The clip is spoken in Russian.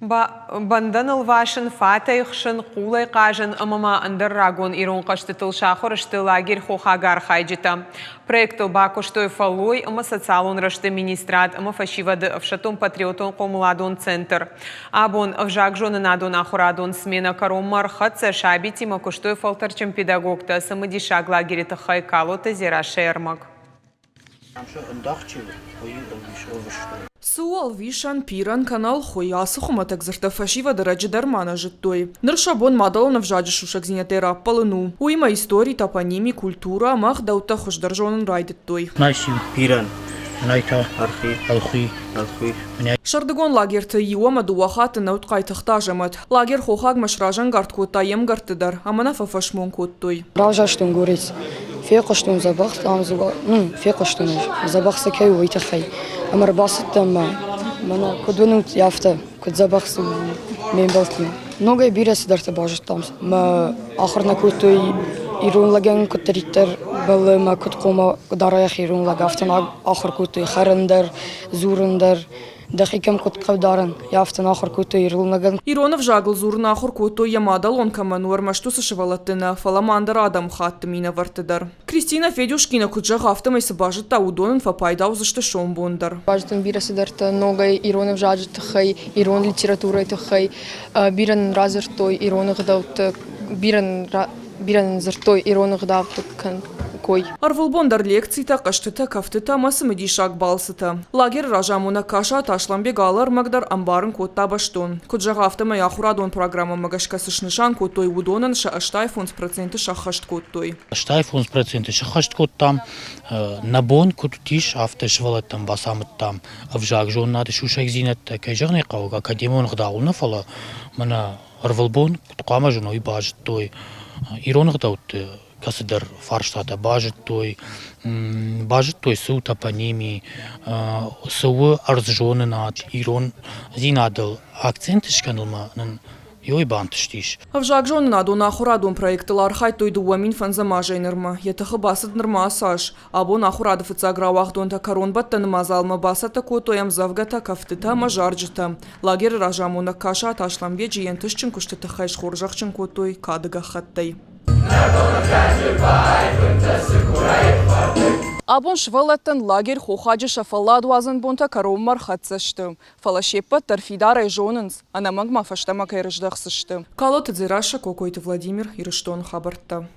Бандан алвашын фатайхшын кулай кажын амама андар рагон ирон каштытыл шахорышты лагерь хохагар хайджита. Проекту бакуштой фалой ама социалон рашты министрат ама фашивады авшатон патриотон комуладон центр. Абон авжакжон надон ахурадон смена каромар хатса шабити макуштой фалтарчым педагогта самадишаг лагерita хайкалота зира шермак. Суал вишан пиран канал хуясы хуматек зартафашива драджи дармана життой. Ныршабон мадал навжаджи шушак зинятера полыну. Уйма истории, топоними, культура, мах даута хошдаржонын райдеттой. Найсим пиран. Найта алхи. Шардыгон лагерты юама дуахаты наутқай тахтажамат. Лагер хохаг машражан гарткота ем гартыдар. Амана фафашмон коттой. Ражаштун гурец. فيقشتون زبخ تام زبا فيقشتون زبخ سكاي ويتخي أمر باسط تام منا كدونت يافته كد زبخ من بلتنا نوعي بيرس درت باجت تام ما آخرنا كتوي يرون لجن كتريتر بل ما كت قوما دارا يخيرون لجافتنا آخر كتوي خرندر زورندر دقيقة كنت قدران يافتن آخر كوتو يرولنغن. إيرونف جاغل زورن آخر كوتو يمادل он камануар машту сашевалаттына фаламандыр адам хаттымина вартыдар. Кристина Федюшкина куджа хафтамай сабажыта удонын фапайда узышты шомбондар. Бажытын бирасы дарта ногай Иронов жаджыты хай, Ирон литературайты хай, биран разыртой Ироныг даутты, биран зыртой Ироныг даутты кой. Арвылбондар лекцийта каштыта кафтыта масымыди шаг балсыта. Лагер ражамуна каша ташланбегалар магдар амбарын котта баштон. Куджага автомай ахурадон программа магашкасышнышан коттой удонан ша аштай фунс проценты шахашт коттой. Аштай фунс проценты шахашт коттам набон кутиш автошвалаттам басамыттам авжак жоннады шушак зинет кайжагны кауга академион гдаулна фала мана арвылбон кутқама жоной бажыттой Ироныг даутты касыдар фарштата бажыттой су топоними су арзжонынат Ирон зинадыл акцент ишканылманын Йой бантыштиш. Авжак жонын адон ахурадон проектылар хайтой дуамин фанзамажайнырма. Етахы басыднырма асаш. Абон ахурады фыцаграуахдон та корон баттаны мазалма басата котоям завгата кафтыта мажарджыта. Лагер ражамуна каша ташламбе жиентышчын куштыты хайш хоржақчын котой кадыга хаттай. Абон швалаттан лагерь хохаджи шафалладу азан бонта кароммар хатсашты. Фалашепа тарфидара жонынс, анамагма фаштама кайрыждахсышты. Калоты дзираша кокойты Владимир Ирыштон хабарта.